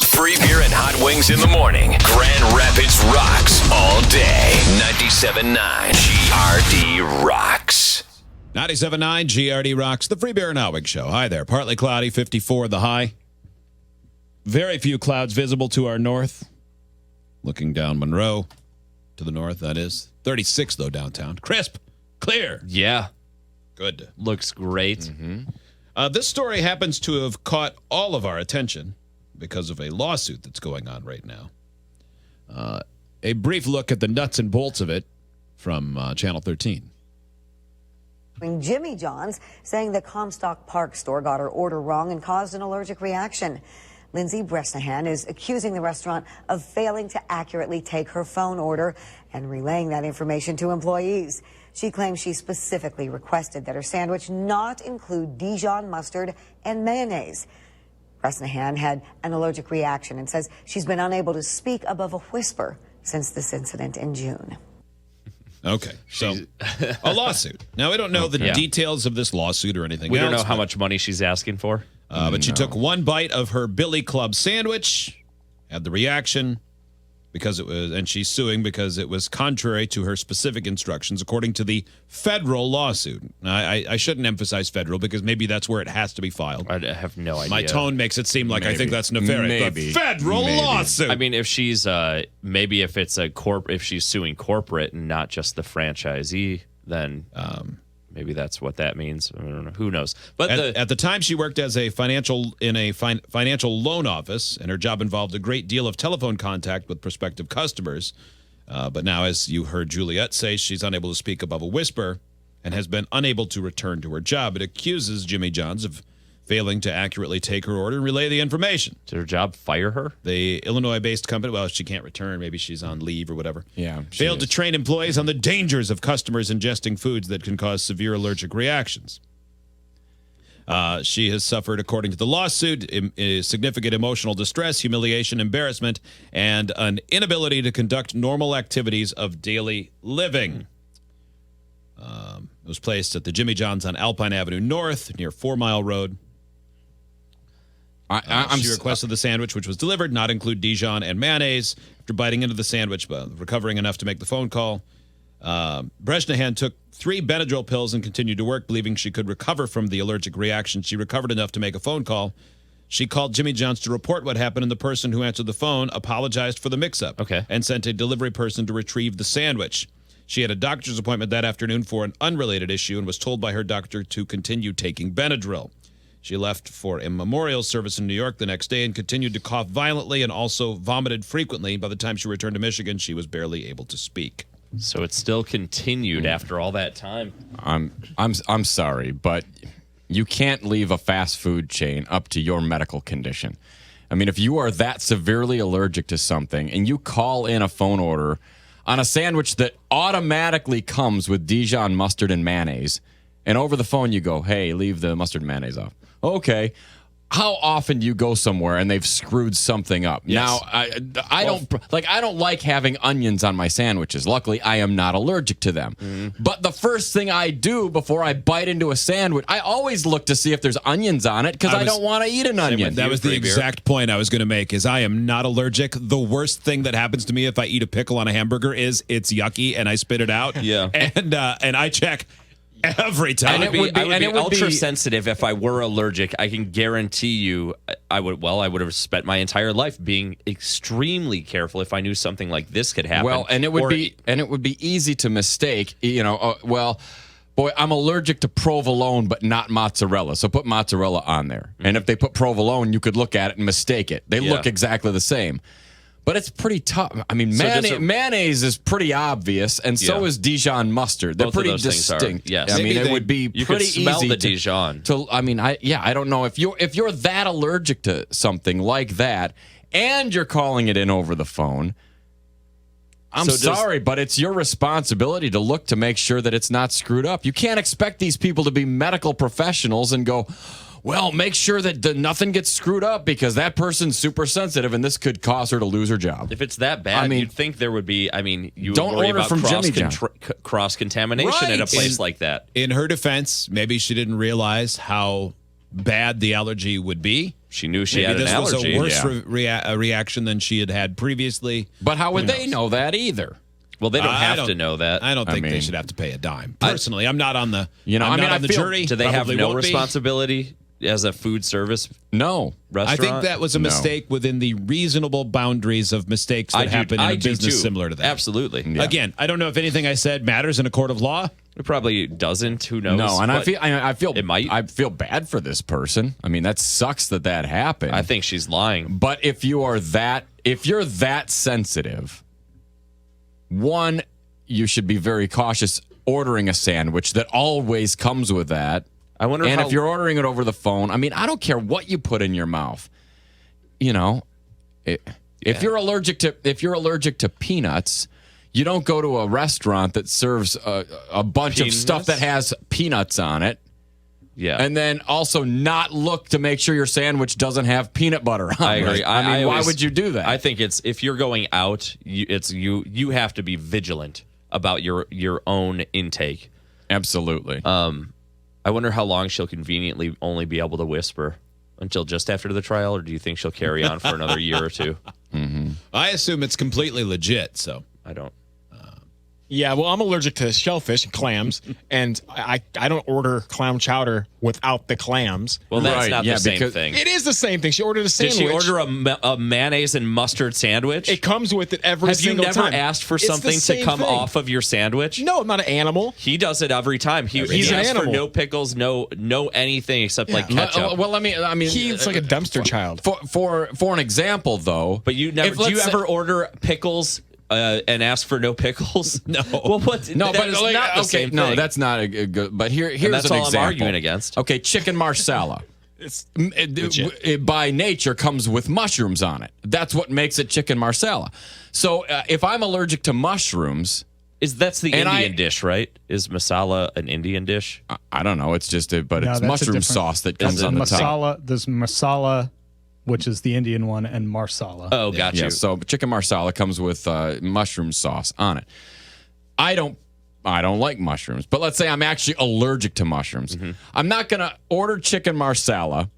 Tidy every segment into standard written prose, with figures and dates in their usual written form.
Free beer and hot wings in the morning. Grand Rapids rocks all day. 97.9 GRD rocks. 97.9 GRD rocks, the Free Beer and Hot Wings Show. Hi there. Partly cloudy, 54 the high. Very few clouds visible to our north. Looking down Monroe to the north, that is. 36, though, downtown. Crisp. Clear. Yeah. Good. Looks great. Mm-hmm. This story happens to have caught all of our attention because of a lawsuit that's going on right now. A brief look at the nuts and bolts of it from Channel 13. Jimmy John's saying the Comstock Park store got her order wrong and caused an allergic reaction. Lindsay Bresnahan is accusing the restaurant of failing to accurately take her phone order and relaying that information to employees. She claims she specifically requested that her sandwich not include Dijon mustard and mayonnaise. Bresnahan had an allergic reaction and says she's been unable to speak above a whisper since this incident in June. Okay, so a lawsuit. Now, we don't know the details of this lawsuit or anything We else. don't know how much money she's asking for. But she took one bite of her Billy Club sandwich, had the reaction, because it was, and she's suing because it was contrary to her specific instructions, according to the federal lawsuit. Now, I shouldn't emphasize federal because maybe that's where it has to be filed. I have no idea. My tone makes it seem like I think that's nefarious. Maybe. But federal lawsuit. I mean, if she's maybe if it's if she's suing corporate and not just the franchisee, then maybe that's what that means. I don't know. Who knows? But at the time, she worked as a financial loan office, and her job involved a great deal of telephone contact with prospective customers. But now, as you heard Juliet say, she's unable to speak above a whisper and has been unable to return to her job. It accuses Jimmy John's of failing to accurately take her order and relay the information. Did her job fire her? The Illinois-based company, well, she can't return. Maybe she's on leave or whatever. Yeah, failed to train employees on the dangers of customers ingesting foods that can cause severe allergic reactions. She has suffered, according to the lawsuit, significant emotional distress, humiliation, embarrassment, and an inability to conduct normal activities of daily living. It was placed at the Jimmy John's on Alpine Avenue North near 4 Mile Road. She requested the sandwich, which was delivered, not include Dijon and mayonnaise. After biting into the sandwich, but recovering enough to make the phone call, Bresnahan took 3 Benadryl pills and continued to work, believing she could recover from the allergic reaction. She recovered enough to make a phone call. She called Jimmy John's to report what happened, and the person who answered the phone apologized for the mix-up and sent a delivery person to retrieve the sandwich. She had a doctor's appointment that afternoon for an unrelated issue and was told by her doctor to continue taking Benadryl. She left for a memorial service in New York the next day and continued to cough violently and also vomited frequently. By the time she returned to Michigan, she was barely able to speak. So it still continued after all that time. I'm sorry, but you can't leave a fast food chain up to your medical condition. I mean, if you are that severely allergic to something and you call in a phone order on a sandwich that automatically comes with Dijon mustard and mayonnaise, and over the phone you go, hey, leave the mustard and mayonnaise off. Okay. How often do you go somewhere and they've screwed something up? Yes. Now, I don't like having onions on my sandwiches. Luckily, I am not allergic to them. But the first thing I do before I bite into a sandwich, I always look to see if there's onions on it because I don't want to eat an onion. That was the exact point I was going to make, is I am not allergic. The worst thing that happens to me if I eat a pickle on a hamburger is it's yucky and I spit it out. Yeah. And I check every time. I would be ultra sensitive if I were allergic. I can guarantee you I would have spent my entire life being extremely careful if I knew something like this could happen. Well, and it would be easy to mistake, boy, I'm allergic to provolone but not mozzarella. So put mozzarella on there. And if they put provolone, you could look at it and mistake it. They look exactly the same. But it's pretty tough. I mean, mayonnaise is pretty obvious, and so is Dijon mustard. They're pretty distinct. Yes. I mean, it would be pretty easy smell the Dijon. I don't know if you're that allergic to something like that, and you're calling it in over the phone. I'm sorry, but it's your responsibility to look to make sure that it's not screwed up. You can't expect these people to be medical professionals and go, well, make sure that nothing gets screwed up because that person's super sensitive and this could cause her to lose her job. If it's that bad, you'd think there would be, you don't worry order about from cross-contamination at a place like that. In her defense, maybe she didn't realize how bad the allergy would be. She knew she Maybe had an this was allergy. a worse reaction than she had had previously. But how would they know that either? Well, they don't have to know that. I don't think they mean, should have to pay a dime. Personally, I'm not on the the feel- jury. Do they have Probably no won't be. responsibility as a food service No. restaurant? I think that was a mistake within the reasonable boundaries of mistakes that happen in a business similar to that. Absolutely. Yeah. Again, I don't know if anything I said matters in a court of law. It probably doesn't. Who knows? No, and But I feel it might. I feel bad for this person. I mean, that sucks that happened. I think she's lying. But if you're that sensitive, one, you should be very cautious ordering a sandwich that always comes with that. I wonder And how- if you're ordering it over the phone, I mean, I don't care what you put in your mouth. You know, if you're allergic to peanuts, you don't go to a restaurant that serves a bunch of stuff that has peanuts on it. Yeah. And then also not look to make sure your sandwich doesn't have peanut butter on it. I agree. I mean, why always- would you do that? I think if you're going out, you have to be vigilant about your own intake. Absolutely. I wonder how long she'll conveniently only be able to whisper until just after the trial, or do you think she'll carry on for another year or two? I assume it's completely legit. So I don't. Yeah, well, I'm allergic to shellfish and clams, and I don't order clam chowder without the clams. Well, that's Right, not yeah, the same because- thing. It is the same thing. She ordered a Did sandwich. she order a mayonnaise and mustard sandwich? It comes with it every Have you single never time. asked for It's the something to same come thing. off of your sandwich? No, I'm not an animal. He does it every time. He He's an asks for animal. no pickles, no anything except like Yeah. ketchup. Well, I mean, He's like a dumpster child. For an example, though. But you never. if Do you let's say- ever order pickles and ask for no pickles? No. Well, what? No, that but is like, not the okay, same no, thing. that's not a good. But here's that's an all I'm example. arguing against. Okay, chicken marsala. It's It by nature comes with mushrooms on it. That's what makes it chicken marsala. So if I'm allergic to mushrooms, That's the And Indian dish, right? Is masala an Indian dish? I don't know. It's just No, it's that's a mushroom different- sauce that Is comes it on the top. Masala, there's masala, which is the Indian one, and marsala. Oh, got you. Yeah, so chicken marsala comes with mushroom sauce on it. I don't like mushrooms, but let's say I'm actually allergic to mushrooms. Mm-hmm. I'm not going to order chicken marsala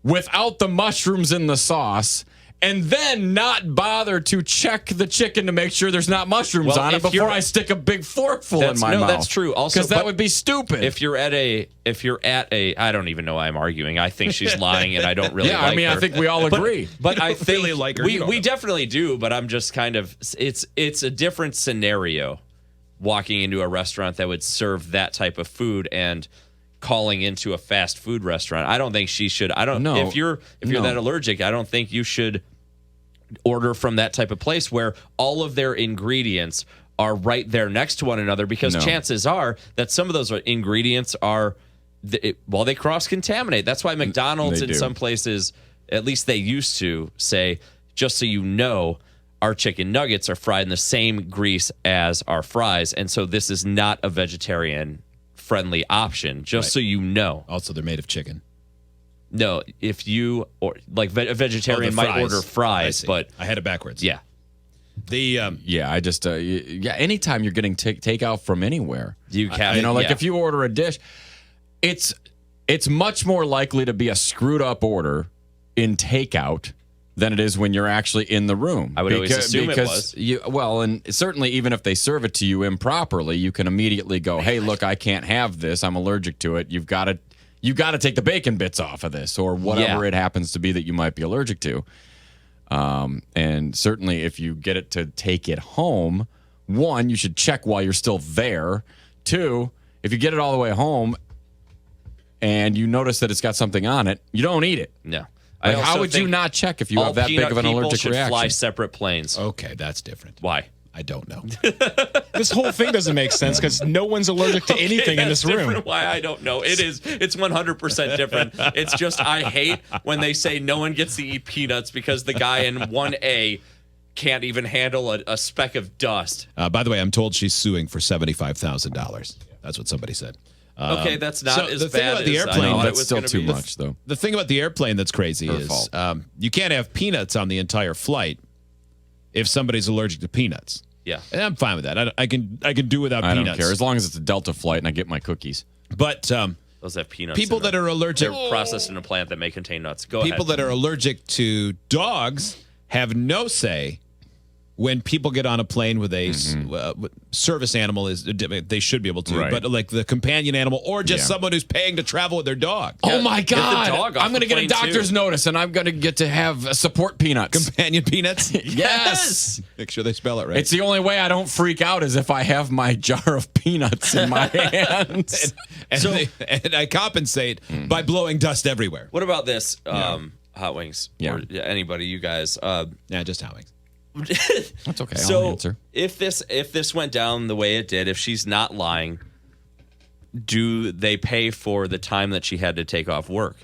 without the mushrooms in the sauce and then not bother to check the chicken to make sure there's not mushrooms Well, on it if before you're- I stick a big forkful in my mouth. that's true. Also, because that but would be stupid. If you're at a, I don't even know why I'm arguing. I think she's lying, and I don't really. yeah, like I mean, her. I think we all agree. But I think really like her. You don't we know. definitely do. But I'm just kind of it's a different scenario. Walking into a restaurant that would serve that type of food and calling into a fast food restaurant. I don't think she should. I don't. No. If you're No. that allergic, I don't think you should order from that type of place where all of their ingredients are right there next to one another, because No. chances are that some of those ingredients are they cross-contaminate. That's why McDonald's They in do. some places, at least they used to say, just so you know, our chicken nuggets are fried in the same grease as our fries, and so this is not a vegetarian friendly option, just so you know. also they're made of chicken. No, if you or like a vegetarian the might fries. order I fries, see. but I had it backwards. yeah. The yeah, I just anytime you're getting takeout from anywhere, You can, you know, like yeah. if you order a dish, it's much more likely to be a screwed up order in takeout than it is when you're actually in the room. I would always assume it was. And certainly even if they serve it to you improperly, you can immediately go, "Hey, look, I can't have this. I'm allergic to it. You've got to take the bacon bits off of this, or whatever Yeah. it happens to be that you might be allergic to." And certainly if you get it to take it home, one, you should check while you're still there. Two, if you get it all the way home and you notice that it's got something on it, you don't eat it. No. Like, also how would you think not check if you all have that big peanut of an people allergic should reaction? fly separate planes. okay, that's different. Why? I don't know. this whole thing doesn't make sense because no one's allergic to anything in That's this room. different. Why? I don't know. It's 100% different. It's just I hate when they say no one gets to eat peanuts because the guy in 1A can't even handle a speck of dust. By the way, I'm told she's suing for $75,000. That's what somebody said. Okay, that's not so as the thing bad about the as I airplane, thought it That's was still gonna too be. much, though. The thing about the airplane that's crazy Her is fault. you can't have peanuts on the entire flight if somebody's allergic to peanuts. Yeah. And I'm fine with that. I can do without I peanuts. don't care as long as it's a Delta flight and I get my cookies. But Those have peanuts. People in that them. are allergic. They're processed in a plant that may contain nuts. Go ahead. People that are allergic to dogs have no say when people get on a plane with a service animal. They should be able to, Right. but like the companion animal or just someone who's paying to travel with their dog. Oh my get the God! dog off I'm going to the get a plane, doctor's too. notice, and I'm going to get to have support peanuts. Companion peanuts. Yes. Make sure they spell it right. It's the only way I don't freak out is if I have my jar of peanuts in my hands. and I compensate by blowing dust everywhere. What about this? Hot Wings. Yeah. Or anybody, you guys. Yeah, just Hot Wings. That's okay. I'll So answer. if this went down the way it did, if she's not lying, do they pay for the time that she had to take off work?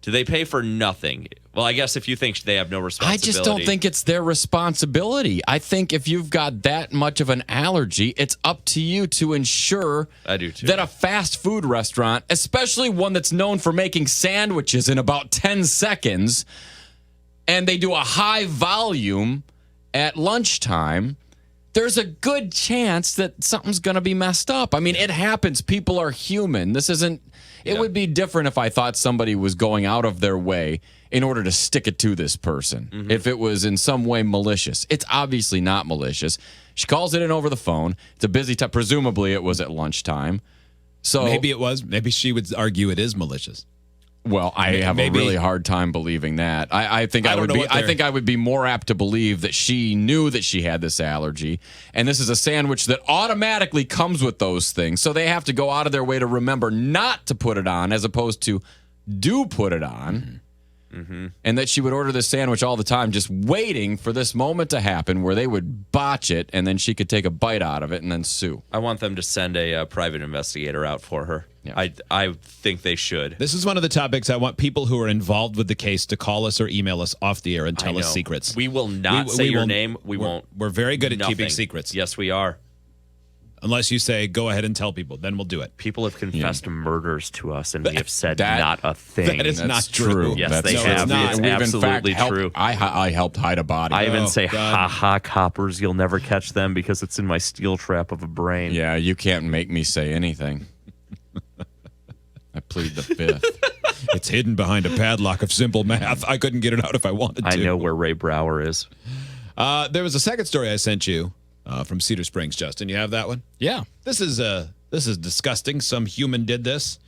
Do they pay for nothing? Well, I guess if you think they have no I responsibility. just don't think it's their responsibility. I think if you've got that much of an allergy, it's up to you to ensure I do too. that a fast food restaurant, especially one that's known for making sandwiches in about 10 seconds, and they do a high volume at lunchtime, there's a good chance that something's going to be messed up. I mean, it happens. People are human. This isn't. It would be different if I thought somebody was going out of their way in order to stick it to this person. If it was in some way malicious. It's obviously not malicious. She calls it in over the phone. It's a busy time. Presumably it was at lunchtime. So Maybe it was. Maybe she would argue it is malicious. well, I have maybe- a really hard time believing that. I think I I don't would know be. what I they're- think I would be more apt to believe that she knew that she had this allergy, and this is a sandwich that automatically comes with those things. So they have to go out of their way to remember not to put it on, as opposed to do put it on. And that she would order this sandwich all the time, just waiting for this moment to happen where they would botch it, and then she could take a bite out of it and then sue. I want them to send a private investigator out for her. Yeah. I think they should. This is one of the topics I want people who are involved with the case to call us or email us off the air and tell I us know. secrets. We will not say your name. We won't. We're very good at keeping Nothing. secrets. Yes, we are. Unless you say, go ahead and tell people. Then we'll do it. People have confessed murders to us, and we have said that- not a thing. that is That's not true. Yes, That's they true. have. It's not. It's We've absolutely in fact true. helped, I helped hide a body. I even Oh, say, God. ha ha, coppers, you'll never catch them because it's in my steel trap of a brain. Yeah, you can't make me say anything. I plead the fifth. It's hidden behind a padlock of simple math. I couldn't get it out if I wanted to. I know where Ray Brower is. There was a second story I sent you from Cedar Springs, Justin. You have that one? Yeah. This is disgusting. Some human did this.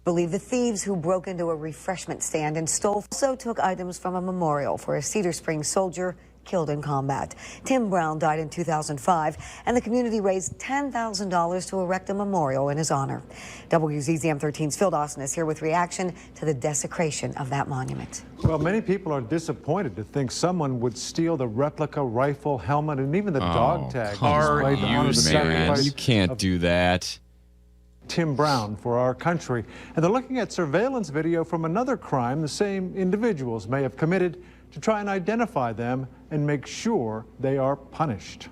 Believe the thieves who broke into a refreshment stand and stole also took items from a memorial for a Cedar Springs soldier killed in combat. Tim Brown died in 2005, and the community raised $10,000 to erect a memorial in his honor. WGZM 13's Phil Dawson is here with reaction to the desecration of that monument. Well, many people are disappointed to think someone would steal the replica rifle, helmet, and even the dog tag Are displayed to honor you the serious? sacrifice You can't of do that. Tim Brown for our country. And they're looking at surveillance video from another crime the same individuals may have committed to try and identify them and make sure they are punished.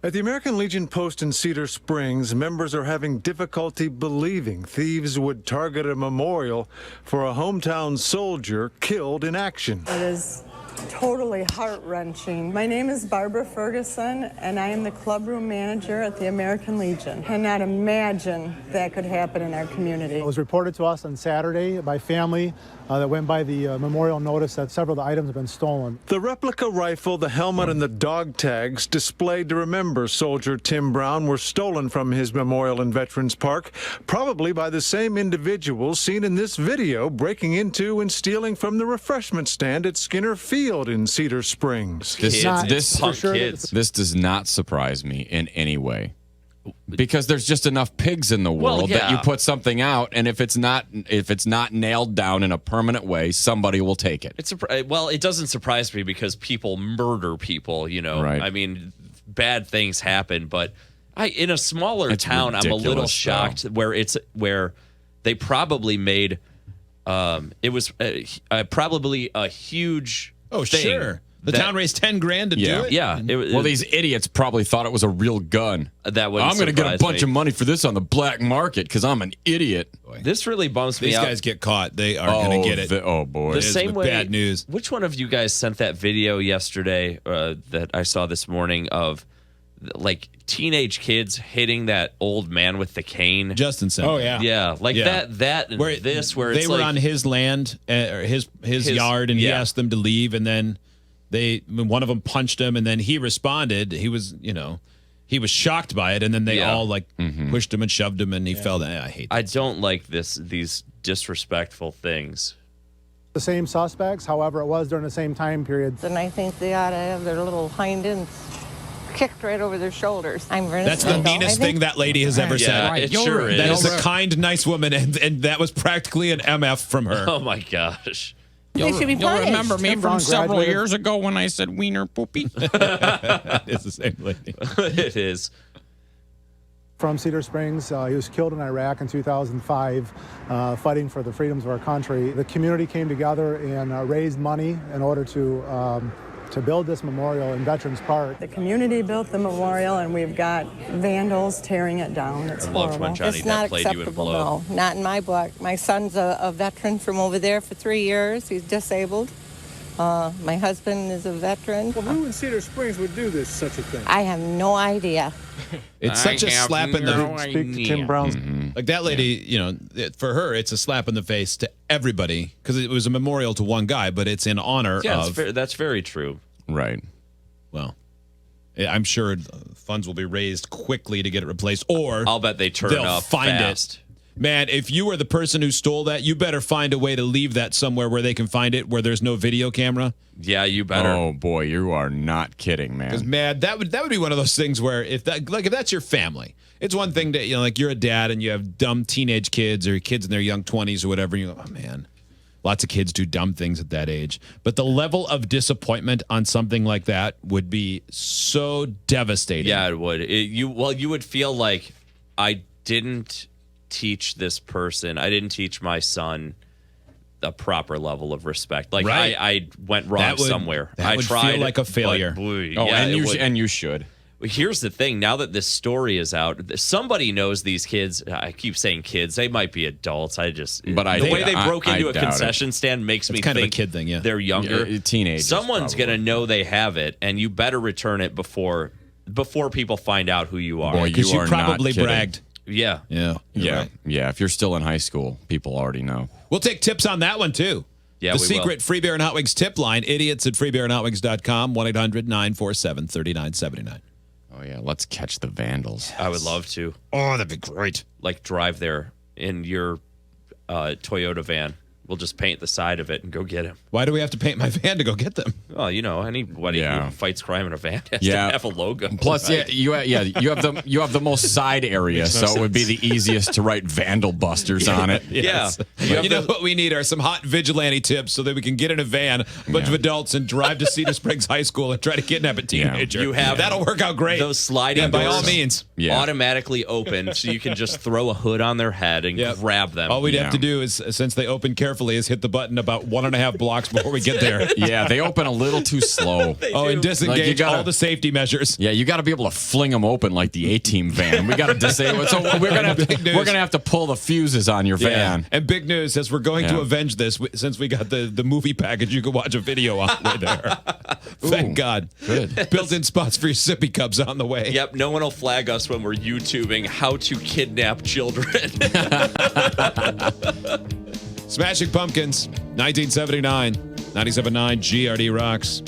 At the American Legion post in Cedar Springs, members are having difficulty believing thieves would target a memorial for a hometown soldier killed in action. It is totally heart-wrenching. My name is Barbara Ferguson, and I am the clubroom manager at the American Legion. Cannot imagine that could happen in our community. It was reported to us on Saturday by family that went by the memorial notice that several of the items have been stolen. The replica rifle, the helmet, and the dog tags displayed to remember soldier Tim Brown were stolen from his memorial in Veterans Park, probably by the same individuals seen in this video breaking into and stealing from the refreshment stand at Skinner Field in Cedar Springs. This Punk sure kids. this does not surprise me in any way. Because there's just enough pigs in the world that you yeah. put something out, and if it's not nailed down in a permanent way, somebody will take it. Well, it doesn't surprise me because people murder people, you know. Right. I mean, bad things happen, but in a smaller It's town, I'm a little ridiculous, shocked where they probably made it was probably a huge Oh, thing sure. The town raised 10 grand to Yeah. do it? Yeah, Well, these idiots probably thought it was a real gun. that would I'm going to get a surprise bunch me. of money for this on the black market because I'm an idiot. This really bums me These out. guys get caught. They are going to get it. Oh, boy. The is same with way. bad news. Which one of you guys sent that video yesterday that I saw this morning of like teenage kids hitting that old man with the cane. Justin said. Oh, yeah. Yeah, like that and Where where they it's were like, on his land, or his yard, and he asked them to leave, and then one of them punched him, and then he responded. He was, he was shocked by it, and then they all like pushed him and shoved him, and he fell down. I hate that. I don't like these disrespectful things. The same suspects, however, it was during the same time period. And I think they ought to have their little hind ends kicked right over their shoulders. That's the meanest thing that lady has ever said. It sure is. That is a kind, nice woman, and that was practically an MF from her. Oh my gosh. They should be You'll punished. remember me Tim from Brown several graduated- years ago when I said wiener poopy. It's the same lady. It is. From Cedar Springs. He was killed in Iraq in 2005, fighting for the freedoms of our country. The community came together and raised money in order to build this memorial in Veterans Park. The community built the memorial, and we've got vandals tearing it down. It's I loved horrible. when Johnny It's not Depp played you in acceptable, Blow. no. Not in my book. My son's a veteran from over there for 3 years. He's disabled. My husband is a veteran. Well, who in Cedar Springs would do such a thing? I have no idea. It's such a slap in the Speak to Tim Brown's. like that lady. For her, it's a slap in the face to everybody because it was a memorial to one guy, but it's in honor of. That's very true. Right. Well, I'm sure funds will be raised quickly to get it replaced, or I'll bet they turn they'll up find fast. it. Man, if you were the person who stole that, you better find a way to leave that somewhere where they can find it, where there's no video camera. Yeah, you better. Oh boy, you are not kidding, Because man. that would be one of those things where if that's your family, it's one thing to like you're a dad and you have dumb teenage kids or kids in their young 20s or whatever. And you go, oh man, lots of kids do dumb things at that age. But the level of disappointment on something like that would be so devastating. Yeah, it would. You would feel like I didn't teach this person. I didn't teach my son a proper level of respect. Like Right. I went wrong somewhere. That I would tried, feel like a failure. And you should. Here's the thing. Now that this story is out, somebody knows these kids. I keep saying kids. They might be adults. The way they broke into a concession stand makes me kind think of a kid thing. Yeah, they're younger, teenagers. Someone's probably. gonna know they have it, and you better return it before people find out who you are. Boy, because you are probably not kidding. bragged. Yeah. Yeah. Yeah. Right. Yeah. If you're still in high school, people already know. We'll take tips on that one, too. Yeah, the we secret Free Beer and Hot Wings tip line, idiots at freebeerandhotwings.com, 1-800-947-3979. Oh, yeah. Let's catch the Vandals. I would love to. Oh, that'd be great. Like drive there in your Toyota van. We'll just paint the side of it and go get him. Why do we have to paint my van to go get them? Well, anybody who fights crime in a van has to have a logo. Plus, right? you have the most side area, so it would be the easiest to write Vandal Busters on it. Yes. Yeah. You know what we need are some hot vigilante tips so that we can get in a van, a bunch of adults, and drive to Cedar Springs High School and try to kidnap a teenager. You have that'll work out great. Those sliding by doors all means. automatically open, so you can just throw a hood on their head and grab them. All we'd have to do is, since they open carefully, is hit the button about 1.5 blocks before we get there. Yeah, they open a little too slow. And disengage all the safety measures. Yeah, you got to be able to fling them open like the A-Team van. We got to disable it. So we're gonna have to pull the fuses on your van. And big news, as we're going to avenge this, since we got the movie package, you can watch a video on the way there. Thank God. Good. Built-in spots for your sippy cups on the way. Yep, no one will flag us when we're YouTubing how to kidnap children. Smashing Pumpkins, 1979, 97.9 GRD Rocks.